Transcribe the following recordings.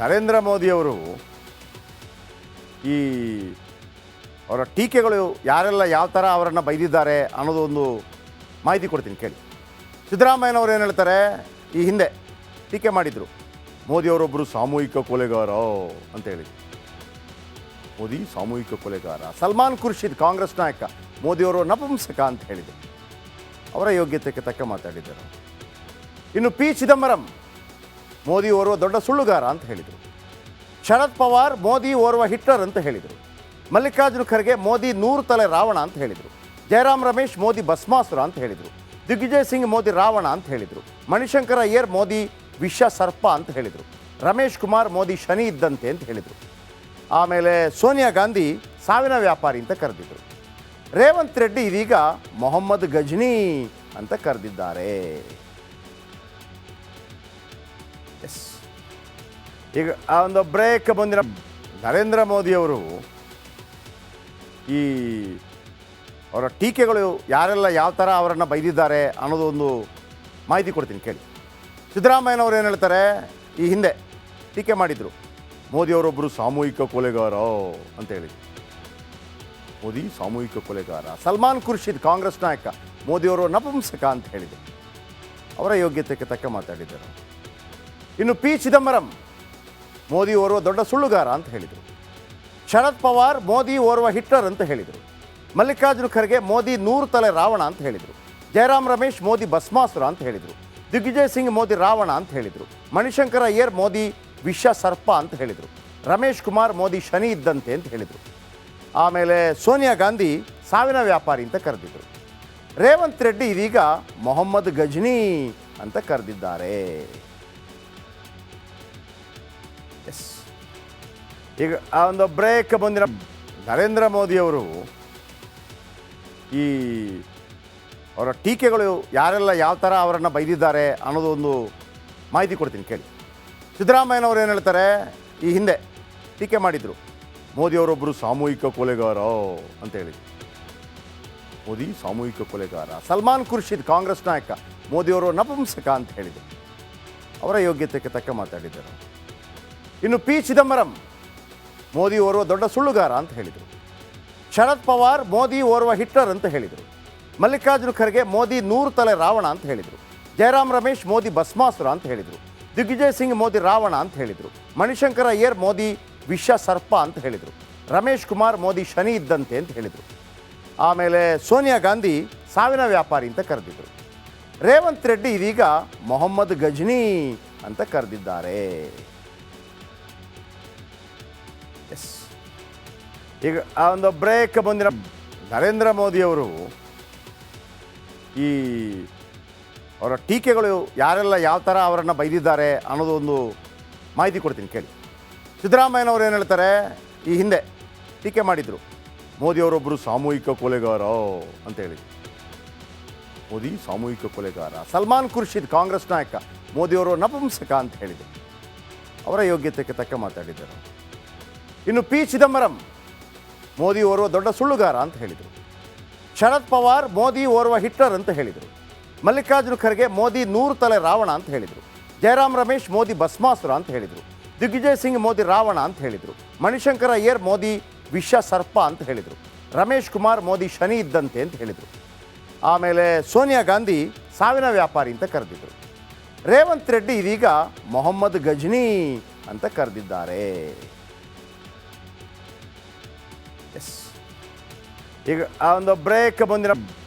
ನರೇಂದ್ರ ಮೋದಿಯವರು ಈ ಅವರ ಟೀಕೆಗಳು ಯಾರೆಲ್ಲ ಯಾವ ಥರ ಅವರನ್ನು ಬೈದಿದ್ದಾರೆ ಅನ್ನೋದೊಂದು ಮಾಹಿತಿ ಕೊಡ್ತೀನಿ ಕೇಳಿ. ಸಿದ್ದರಾಮಯ್ಯನವರು ಏನು ಹೇಳ್ತಾರೆ, ಈ ಹಿಂದೆ ಟೀಕೆ ಮಾಡಿದರು, ಮೋದಿಯವರೊಬ್ಬರು ಸಾಮೂಹಿಕ ಕೊಲೆಗಾರ ಅಂತ ಹೇಳಿ. ಮೋದಿ ಸಾಮೂಹಿಕ ಕೊಲೆಗಾರ. ಸಲ್ಮಾನ್ ಖುರ್ಷಿದ್ ಕಾಂಗ್ರೆಸ್ ನಾಯಕ, ಮೋದಿಯವರು ನಪುಂಸಕ ಅಂತ ಹೇಳಿದರು. ಅವರ ಯೋಗ್ಯತೆಗೆ ತಕ್ಕ ಮಾತಾಡಿದ್ದರು. ಇನ್ನು ಪಿ ಚಿದಂಬರಂ, ಮೋದಿ ಓರ್ವ ದೊಡ್ಡ ಸುಳ್ಳುಗಾರ ಅಂತ ಹೇಳಿದರು. ಶರದ್ ಪವಾರ್, ಮೋದಿ ಓರ್ವ ಹಿಟ್ಲರ್ ಅಂತ ಹೇಳಿದರು. ಮಲ್ಲಿಕಾರ್ಜುನ ಖರ್ಗೆ, ಮೋದಿ 100 ತಲೆ ರಾವಣ ಅಂತ ಹೇಳಿದರು. ಜಯರಾಮ್ ರಮೇಶ್, ಮೋದಿ ಭಸ್ಮಾಸುರ ಅಂತ ಹೇಳಿದರು. ದಿಗ್ವಿಜಯ್ ಸಿಂಗ್, ಮೋದಿ ರಾವಣ ಅಂತ ಹೇಳಿದರು. ಮಣಿಶಂಕರ ಅಯ್ಯರ್, ಮೋದಿ ವಿಷ ಸರ್ಪ ಅಂತ ಹೇಳಿದರು. ರಮೇಶ್ ಕುಮಾರ್, ಮೋದಿ ಶನಿ ಇದ್ದಂತೆ ಅಂತ ಹೇಳಿದರು. ಆಮೇಲೆ ಸೋನಿಯಾ ಗಾಂಧಿ ಸಾವಿನ ವ್ಯಾಪಾರಿ ಅಂತ ಕರೆದಿದ್ದರು. ರೇವಂತ್ ರೆಡ್ಡಿ ಇದೀಗ ಮೊಹಮ್ಮದ್ ಗಜ್ನಿ ಅಂತ ಕರೆದಿದ್ದಾರೆ. ಎಸ್, ಈಗ ಆ ಒಂದು ಬ್ರೇಕ್ ಬಂದಿನ ನರೇಂದ್ರ ಮೋದಿಯವರು ಈ ಅವರ ಟೀಕೆಗಳು ಯಾರೆಲ್ಲ ಯಾವ ಥರ ಅವರನ್ನು ಬೈದಿದ್ದಾರೆ ಅನ್ನೋದೊಂದು ಮಾಹಿತಿ ಕೊಡ್ತೀನಿ ಕೇಳಿ. ಸಿದ್ದರಾಮಯ್ಯನವರು ಏನು ಹೇಳ್ತಾರೆ, ಈ ಹಿಂದೆ ಟೀಕೆ ಮಾಡಿದರು, ಮೋದಿಯವರೊಬ್ಬರು ಸಾಮೂಹಿಕ ಕೊಲೆಗಾರ ಅಂತ ಹೇಳಿ. ಮೋದಿ ಸಾಮೂಹಿಕ ಕೊಲೆಗಾರ. ಸಲ್ಮಾನ್ ಖುರ್ಷಿದ್ ಕಾಂಗ್ರೆಸ್ ನಾಯಕ, ಮೋದಿಯವರು ನಪುಂಸಕ ಅಂತ ಹೇಳಿದರು. ಅವರ ಯೋಗ್ಯತೆಗೆ ತಕ್ಕ ಮಾತಾಡಿದ್ದರು. ಇನ್ನು ಪಿ ಚಿದಂಬರಂ, ಮೋದಿ ಓರ್ವ ದೊಡ್ಡ ಸುಳ್ಳುಗಾರ ಅಂತ ಹೇಳಿದರು. ಶರದ್ ಪವಾರ್, ಮೋದಿ ಓರ್ವ ಹಿಟ್ಲರ್ ಅಂತ ಹೇಳಿದರು. ಮಲ್ಲಿಕಾರ್ಜುನ ಖರ್ಗೆ, ಮೋದಿ 100 ತಲೆ ರಾವಣ ಅಂತ ಹೇಳಿದರು. ಜಯರಾಮ್ ರಮೇಶ್, ಮೋದಿ ಭಸ್ಮಾಸುರ ಅಂತ ಹೇಳಿದರು. ದಿಗ್ವಿಜಯ್ ಸಿಂಗ್, ಮೋದಿ ರಾವಣ ಅಂತ ಹೇಳಿದರು. ಮಣಿಶಂಕರ ಅಯ್ಯರ್, ಮೋದಿ ವಿಷ ಸರ್ಪ ಅಂತ ಹೇಳಿದರು. ರಮೇಶ್ ಕುಮಾರ್, ಮೋದಿ ಶನಿ ಇದ್ದಂತೆ ಅಂತ ಹೇಳಿದರು. ಆಮೇಲೆ ಸೋನಿಯಾ ಗಾಂಧಿ ಸಾವಿನ ವ್ಯಾಪಾರಿ ಅಂತ ಕರೆದಿದ್ದರು. ರೇವಂತ್ ರೆಡ್ಡಿ ಇದೀಗ ಮೊಹಮ್ಮದ್ ಗಜ್ನಿ ಅಂತ ಕರೆದಿದ್ದಾರೆ. ಎಸ್, ಈಗ ಆ ಒಂದು ಬ್ರೇಕ್ ಬಂದಿನ ನರೇಂದ್ರ ಮೋದಿಯವರು ಈ ಅವರ ಟೀಕೆಗಳು ಯಾರೆಲ್ಲ ಯಾವ ಥರ ಅವರನ್ನು ಬೈದಿದ್ದಾರೆ ಅನ್ನೋದೊಂದು ಮಾಹಿತಿ ಕೊಡ್ತೀನಿ ಕೇಳಿ. ಸಿದ್ದರಾಮಯ್ಯನವರು ಏನು ಹೇಳ್ತಾರೆ, ಈ ಹಿಂದೆ ಟೀಕೆ ಮಾಡಿದರು, ಮೋದಿಯವರೊಬ್ಬರು ಸಾಮೂಹಿಕ ಕೊಲೆಗಾರ ಅಂತ ಹೇಳಿ. ಮೋದಿ ಸಾಮೂಹಿಕ ಕೊಲೆಗಾರ. ಸಲ್ಮಾನ್ ಖುರ್ಷಿದ್ ಕಾಂಗ್ರೆಸ್ ನಾಯಕ, ಮೋದಿಯವರು ನಪುಂಸಕ ಅಂತ ಹೇಳಿದರು. ಅವರ ಯೋಗ್ಯತೆಗೆ ತಕ್ಕ ಮಾತಾಡಿದ್ದರು. ಇನ್ನು ಪಿ ಚಿದಂಬರಂ, ಮೋದಿ ಓರ್ವ ದೊಡ್ಡ ಸುಳ್ಳುಗಾರ ಅಂತ ಹೇಳಿದರು. ಶರದ್ ಪವಾರ್, ಮೋದಿ ಓರ್ವ ಹಿಟ್ಲರ್ ಅಂತ ಹೇಳಿದರು. ಮಲ್ಲಿಕಾರ್ಜುನ ಖರ್ಗೆ, ಮೋದಿ 100 ತಲೆ ರಾವಣ ಅಂತ ಹೇಳಿದರು. ಜಯರಾಮ್ ರಮೇಶ್, ಮೋದಿ ಭಸ್ಮಾಸುರ ಅಂತ ಹೇಳಿದರು. ದಿಗ್ವಿಜಯ್ ಸಿಂಗ್, ಮೋದಿ ರಾವಣ ಅಂತ ಹೇಳಿದರು. ಮಣಿಶಂಕರ ಅಯ್ಯರ್, ಮೋದಿ ವಿಷ ಸರ್ಪ ಅಂತ ಹೇಳಿದರು. ರಮೇಶ್ ಕುಮಾರ್, ಮೋದಿ ಶನಿ ಇದ್ದಂತೆ ಅಂತ ಹೇಳಿದರು. ಆಮೇಲೆ ಸೋನಿಯಾ ಗಾಂಧಿ ಸಾವಿನ ವ್ಯಾಪಾರಿ ಅಂತ ಕರೆದಿದ್ದರು. ರೇವಂತ್ ರೆಡ್ಡಿ ಇದೀಗ ಮೊಹಮ್ಮದ್ ಗಜ್ನಿ ಅಂತ ಕರೆದಿದ್ದಾರೆ. ಎಸ್, ಈಗ ಆ ಒಂದು ಬ್ರೇಕ್ ಬಂದಿನ ನರೇಂದ್ರ ಮೋದಿಯವರು ಈ ಅವರ ಟೀಕೆಗಳು ಯಾರೆಲ್ಲ ಯಾವ ಥರ ಅವರನ್ನು ಬೈದಿದ್ದಾರೆ ಅನ್ನೋದೊಂದು ಮಾಹಿತಿ ಕೊಡ್ತೀನಿ ಕೇಳಿ. ಸಿದ್ದರಾಮಯ್ಯನವರು ಏನು ಹೇಳ್ತಾರೆ, ಈ ಹಿಂದೆ ಟೀಕೆ ಮಾಡಿದರು, ಮೋದಿಯವರೊಬ್ಬರು ಸಾಮೂಹಿಕ ಕೊಲೆಗಾರ ಅಂತ ಹೇಳಿ. ಮೋದಿ ಸಾಮೂಹಿಕ ಕೊಲೆಗಾರ. ಸಲ್ಮಾನ್ ಖುರ್ಷಿದ್ ಕಾಂಗ್ರೆಸ್ ನಾಯಕ, ಮೋದಿಯವರು ನಪುಂಸಕ ಅಂತ ಹೇಳಿದರು. ಅವರ ಯೋಗ್ಯತೆಗೆ ತಕ್ಕ ಮಾತಾಡಿದ್ದರು. ಇನ್ನು ಪಿ ಚಿದಂಬರಂ, ಮೋದಿ ಓರ್ವ ದೊಡ್ಡ ಸುಳ್ಳುಗಾರ ಅಂತ ಹೇಳಿದರು. ಶರದ್ ಪವಾರ್, ಮೋದಿ ಓರ್ವ ಹಿಟ್ಲರ್ ಅಂತ ಹೇಳಿದರು. ಮಲ್ಲಿಕಾರ್ಜುನ ಖರ್ಗೆ, ಮೋದಿ 100 ತಲೆ ರಾವಣ ಅಂತ ಹೇಳಿದರು. ಜಯರಾಮ್ ರಮೇಶ್, ಮೋದಿ ಭಸ್ಮಾಸುರ ಅಂತ ಹೇಳಿದರು. ದಿಗ್ವಿಜಯ್ ಸಿಂಗ್, ಮೋದಿ ರಾವಣ ಅಂತ ಹೇಳಿದರು. ಮಣಿಶಂಕರ ಅಯ್ಯರ್, ಮೋದಿ ವಿಷ ಸರ್ಪ ಅಂತ ಹೇಳಿದರು. ರಮೇಶ್ ಕುಮಾರ್, ಮೋದಿ ಶನಿ ಇದ್ದಂತೆ ಅಂತ ಹೇಳಿದರು. ಆಮೇಲೆ ಸೋನಿಯಾ ಗಾಂಧಿ ಸಾವಿನ ವ್ಯಾಪಾರಿ ಅಂತ ಕರೆದಿದ್ದರು. ರೇವಂತ್ ರೆಡ್ಡಿ ಇದೀಗ ಮೊಹಮ್ಮದ್ ಗಜ್ನಿ ಅಂತ ಕರೆದಿದ್ದಾರೆ. ಎಸ್, ಈಗ ಆ ಒಂದು ಬ್ರೇಕ್ ಬಂದಿನ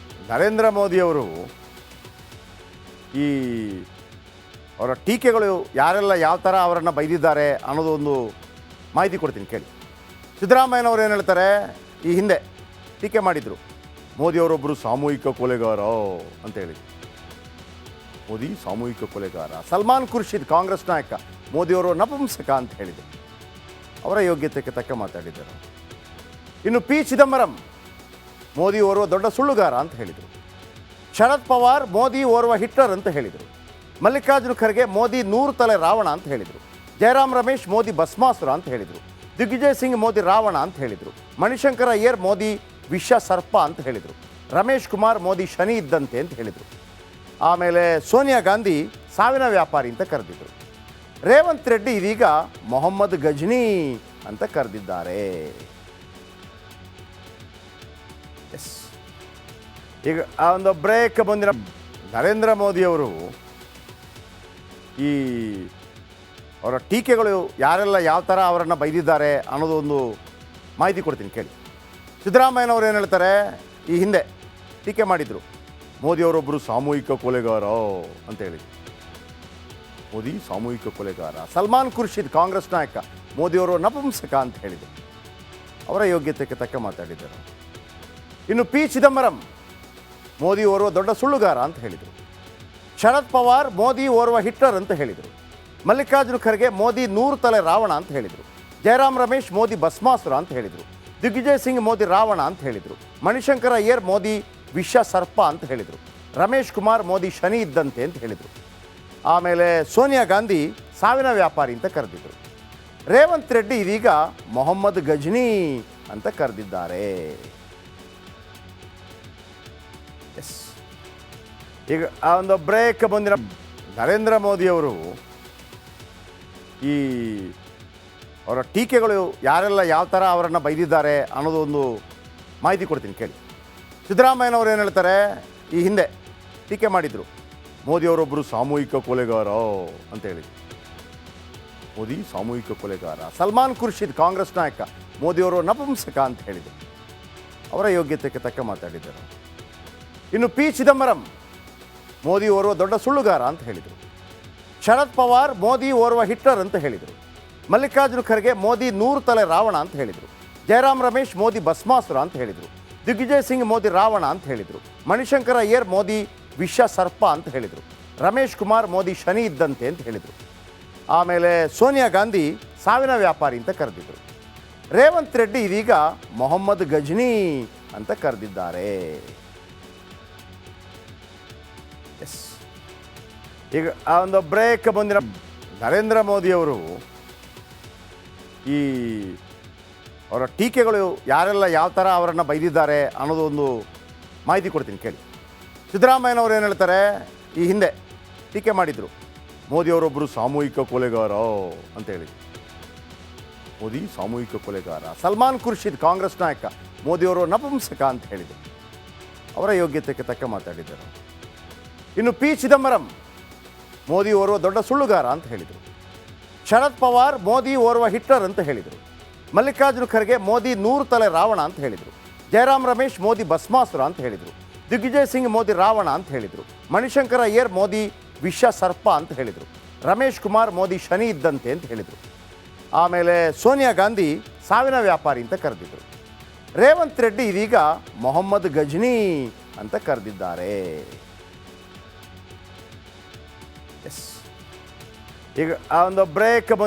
ನರೇಂದ್ರ ಮೋದಿಯವರು ಈ ಅವರ ಟೀಕೆಗಳು ಯಾರೆಲ್ಲ ಯಾವ ಥರ ಅವರನ್ನು ಬೈದಿದ್ದಾರೆ ಅನ್ನೋದೊಂದು ಮಾಹಿತಿ ಕೊಡ್ತೀನಿ ಕೇಳಿ. ಸಿದ್ದರಾಮಯ್ಯನವರು ಏನು ಹೇಳ್ತಾರೆ, ಈ ಹಿಂದೆ ಟೀಕೆ ಮಾಡಿದರು, ಮೋದಿಯವರೊಬ್ಬರು ಸಾಮೂಹಿಕ ಕೊಲೆಗಾರ ಅಂತ ಹೇಳಿ. ಮೋದಿ ಸಾಮೂಹಿಕ ಕೊಲೆಗಾರ. ಸಲ್ಮಾನ್ ಖುರ್ಷಿದ್ ಕಾಂಗ್ರೆಸ್ ನಾಯಕ, ಮೋದಿಯವರು ನಪುಂಸಕ ಅಂತ ಹೇಳಿದರು. ಅವರ ಯೋಗ್ಯತೆಗೆ ತಕ್ಕ ಮಾತಾಡಿದ್ದರು. ಇನ್ನು ಪಿ ಚಿದಂಬರಂ, ಮೋದಿ ಓರ್ವ ದೊಡ್ಡ ಸುಳ್ಳುಗಾರ ಅಂತ ಹೇಳಿದರು. ಶರದ್ ಪವಾರ್, ಮೋದಿ ಓರ್ವ ಹಿಟ್ಲರ್ ಅಂತ ಹೇಳಿದರು. ಮಲ್ಲಿಕಾರ್ಜುನ ಖರ್ಗೆ, ಮೋದಿ 100 ತಲೆ ರಾವಣ ಅಂತ ಹೇಳಿದರು. ಜಯರಾಮ್ ರಮೇಶ್, ಮೋದಿ ಭಸ್ಮಾಸುರ ಅಂತ ಹೇಳಿದರು. ದಿಗ್ವಿಜಯ್ ಸಿಂಗ್, ಮೋದಿ ರಾವಣ ಅಂತ ಹೇಳಿದರು. ಮಣಿಶಂಕರ ಅಯ್ಯರ್, ಮೋದಿ ವಿಷ ಸರ್ಪ ಅಂತ ಹೇಳಿದರು. ರಮೇಶ್ ಕುಮಾರ್, ಮೋದಿ ಶನಿ ಇದ್ದಂತೆ ಅಂತ ಹೇಳಿದರು. ಆಮೇಲೆ ಸೋನಿಯಾ ಗಾಂಧಿ ಸಾವಿನ ವ್ಯಾಪಾರಿ ಅಂತ ಕರೆದಿದ್ದರು. ರೇವಂತ್ ರೆಡ್ಡಿ ಇದೀಗ ಮೊಹಮ್ಮದ್ ಗಜ್ನಿ ಅಂತ ಕರೆದಿದ್ದಾರೆ. ಎಸ್, ಈಗ ಆ ಒಂದು ಬ್ರೇಕ್ ಬಂದಿನ ನರೇಂದ್ರ ಮೋದಿಯವರು ಈ ಅವರ ಟೀಕೆಗಳು ಯಾರೆಲ್ಲ ಯಾವ ಥರ ಅವರನ್ನು ಬೈದಿದ್ದಾರೆ ಅನ್ನೋದು ಒಂದು ಮಾಹಿತಿ ಕೊಡ್ತೀನಿ ಕೇಳಿ. ಸಿದ್ದರಾಮಯ್ಯನವರು ಏನು ಹೇಳ್ತಾರೆ, ಈ ಹಿಂದೆ ಟೀಕೆ ಮಾಡಿದರು, ಮೋದಿಯವರೊಬ್ಬರು ಸಾಮೂಹಿಕ ಕೊಲೆಗಾರ ಅಂತ ಹೇಳಿ. ಮೋದಿ ಸಾಮೂಹಿಕ ಕೊಲೆಗಾರ. ಸಲ್ಮಾನ್ ಖುರ್ಷಿದ್ ಕಾಂಗ್ರೆಸ್ ನಾಯಕ, ಮೋದಿಯವರು ನಪುಂಸಕ ಅಂತ ಹೇಳಿದರು. ಅವರ ಯೋಗ್ಯತೆಗೆ ತಕ್ಕ ಮಾತಾಡಿದರು. ಇನ್ನು ಪಿ ಚಿದಂಬರಂ, ಮೋದಿ ಓರ್ವ ದೊಡ್ಡ ಸುಳ್ಳುಗಾರ ಅಂತ ಹೇಳಿದರು. ಶರದ್ ಪವಾರ್, ಮೋದಿ ಓರ್ವ ಹಿಟ್ಲರ್ ಅಂತ ಹೇಳಿದರು. ಮಲ್ಲಿಕಾರ್ಜುನ ಖರ್ಗೆ, ಮೋದಿ 100 ತಲೆ ರಾವಣ ಅಂತ ಹೇಳಿದರು. ಜಯರಾಮ್ ರಮೇಶ್, ಮೋದಿ ಭಸ್ಮಾಸುರ ಅಂತ ಹೇಳಿದರು. ದಿಗ್ವಿಜಯ್ ಸಿಂಗ್, ಮೋದಿ ರಾವಣ ಅಂತ ಹೇಳಿದರು. ಮಣಿಶಂಕರ ಅಯ್ಯರ್, ಮೋದಿ ವಿಷ ಸರ್ಪ ಅಂತ ಹೇಳಿದರು. ರಮೇಶ್ ಕುಮಾರ್, ಮೋದಿ ಶನಿ ಇದ್ದಂತೆ ಅಂತ ಹೇಳಿದರು. ಆಮೇಲೆ ಸೋನಿಯಾ ಗಾಂಧಿ ಸಾವಿನ ವ್ಯಾಪಾರಿ ಅಂತ ಕರೆದಿದ್ದರು. ರೇವಂತ್ ರೆಡ್ಡಿ ಇದೀಗ ಮೊಹಮ್ಮದ್ ಗಜ್ನಿ ಅಂತ ಕರೆದಿದ್ದಾರೆ. ಎಸ್, ಈಗ ಆ ಒಂದು ಬ್ರೇಕ್ ಬಂದಿನ ನರೇಂದ್ರ ಮೋದಿಯವರು ಈ ಅವರ ಟೀಕೆಗಳು ಯಾರೆಲ್ಲ ಯಾವ ಥರ ಅವರನ್ನು ಬೈದಿದ್ದಾರೆ ಅನ್ನೋದು ಒಂದು ಮಾಹಿತಿ ಕೊಡ್ತೀನಿ ಕೇಳಿ. ಸಿದ್ದರಾಮಯ್ಯನವರು ಏನು ಹೇಳ್ತಾರೆ, ಈ ಹಿಂದೆ ಟೀಕೆ ಮಾಡಿದರು, ಮೋದಿಯವರೊಬ್ಬರು ಸಾಮೂಹಿಕ ಕೊಲೆಗಾರ ಅಂತ ಹೇಳಿ. ಮೋದಿ ಸಾಮೂಹಿಕ ಕೊಲೆಗಾರ. ಸಲ್ಮಾನ್ ಖುರ್ಷಿದ್ ಕಾಂಗ್ರೆಸ್ ನಾಯಕ, ಮೋದಿಯವರು ನಪುಂಸಕ ಅಂತ ಹೇಳಿದರು. ಅವರ ಯೋಗ್ಯತೆಗೆ ತಕ್ಕ ಮಾತಾಡಿದರು. ಇನ್ನು ಪಿ ಚಿದಂಬರಂ, ಮೋದಿ ಓರ್ವ ದೊಡ್ಡ ಸುಳ್ಳುಗಾರ ಅಂತ ಹೇಳಿದರು. ಶರದ್ ಪವಾರ್, ಮೋದಿ ಓರ್ವ ಹಿಟ್ಲರ್ ಅಂತ ಹೇಳಿದರು. ಮಲ್ಲಿಕಾರ್ಜುನ ಖರ್ಗೆ, ಮೋದಿ 100 ತಲೆ ರಾವಣ ಅಂತ ಹೇಳಿದರು. ಜಯರಾಮ್ ರಮೇಶ್, ಮೋದಿ ಭಸ್ಮಾಸುರ ಅಂತ ಹೇಳಿದರು. ದಿಗ್ವಿಜಯ್ ಸಿಂಗ್, ಮೋದಿ ರಾವಣ ಅಂತ ಹೇಳಿದರು. ಮಣಿಶಂಕರ ಅಯ್ಯರ್, ಮೋದಿ ವಿಷ ಸರ್ಪ ಅಂತ ಹೇಳಿದರು. ರಮೇಶ್ ಕುಮಾರ್, ಮೋದಿ ಶನಿ ಇದ್ದಂತೆ ಅಂತ ಹೇಳಿದರು. ಆಮೇಲೆ ಸೋನಿಯಾ ಗಾಂಧಿ ಸಾವಿನ ವ್ಯಾಪಾರಿ ಅಂತ ಕರೆದಿದ್ದರು. ರೇವಂತ್ ರೆಡ್ಡಿ ಇದೀಗ ಮೊಹಮ್ಮದ್ ಗಜ್ನಿ ಅಂತ ಕರೆದಿದ್ದಾರೆ. ಎಸ್, ಈಗ ಆ ಒಂದು ಬ್ರೇಕ್ ಬಂದಿನ ನರೇಂದ್ರ ಮೋದಿಯವರು ಈ ಅವರ ಟೀಕೆಗಳು ಯಾರೆಲ್ಲ ಯಾವ ಥರ ಅವರನ್ನು ಬೈದಿದ್ದಾರೆ ಅನ್ನೋದು ಒಂದು ಮಾಹಿತಿ ಕೊಡ್ತೀನಿ ಕೇಳಿ. ಸಿದ್ದರಾಮಯ್ಯನವರು ಏನು ಹೇಳ್ತಾರೆ, ಈ ಹಿಂದೆ ಟೀಕೆ ಮಾಡಿದರು, ಮೋದಿಯವರೊಬ್ಬರು ಸಾಮೂಹಿಕ ಕೊಲೆಗಾರ ಅಂತ ಹೇಳಿ. ಮೋದಿ ಸಾಮೂಹಿಕ ಕೊಲೆಗಾರ. ಸಲ್ಮಾನ್ ಖುರ್ಷಿದ್ ಕಾಂಗ್ರೆಸ್ ನಾಯಕ, ಮೋದಿಯವರು ನಪುಂಸಕ ಅಂತ ಹೇಳಿದರು. ಅವರ ಯೋಗ್ಯತೆಗೆ ತಕ್ಕ ಮಾತಾಡಿದರು. ಇನ್ನು ಪಿ ಚಿದಂಬರಂ, ಮೋದಿ ಓರ್ವ ದೊಡ್ಡ ಸುಳ್ಳುಗಾರ ಅಂತ ಹೇಳಿದರು. ಶರದ್ ಪವಾರ್, ಮೋದಿ ಓರ್ವ ಹಿಟ್ಲರ್ ಅಂತ ಹೇಳಿದರು. ಮಲ್ಲಿಕಾರ್ಜುನ ಖರ್ಗೆ, ಮೋದಿ 100 ತಲೆ ರಾವಣ ಅಂತ ಹೇಳಿದರು. ಜಯರಾಮ್ ರಮೇಶ್, ಮೋದಿ ಭಸ್ಮಾಸುರ ಅಂತ ಹೇಳಿದರು. ದಿಗ್ವಿಜಯ್ ಸಿಂಗ್, ಮೋದಿ ರಾವಣ ಅಂತ ಹೇಳಿದರು. ಮಣಿಶಂಕರ ಅಯ್ಯರ್, ಮೋದಿ ವಿಷ ಸರ್ಪ ಅಂತ ಹೇಳಿದರು. ರಮೇಶ್ ಕುಮಾರ್, ಮೋದಿ ಶನಿ ಇದ್ದಂತೆ ಅಂತ ಹೇಳಿದರು. ಆಮೇಲೆ ಸೋನಿಯಾ ಗಾಂಧಿ ಸಾವಿನ ವ್ಯಾಪಾರಿ ಅಂತ ಕರೆದಿದ್ದರು. ರೇವಂತ್ ರೆಡ್ಡಿ ಇದೀಗ ಮೊಹಮ್ಮದ್ ಗಜ್ನಿ ಅಂತ ಕರೆದಿದ್ದಾರೆ. ಎಸ್, ಈಗ ಆ ಒಂದು ಬ್ರೇಕ್ ಬಂದಿನ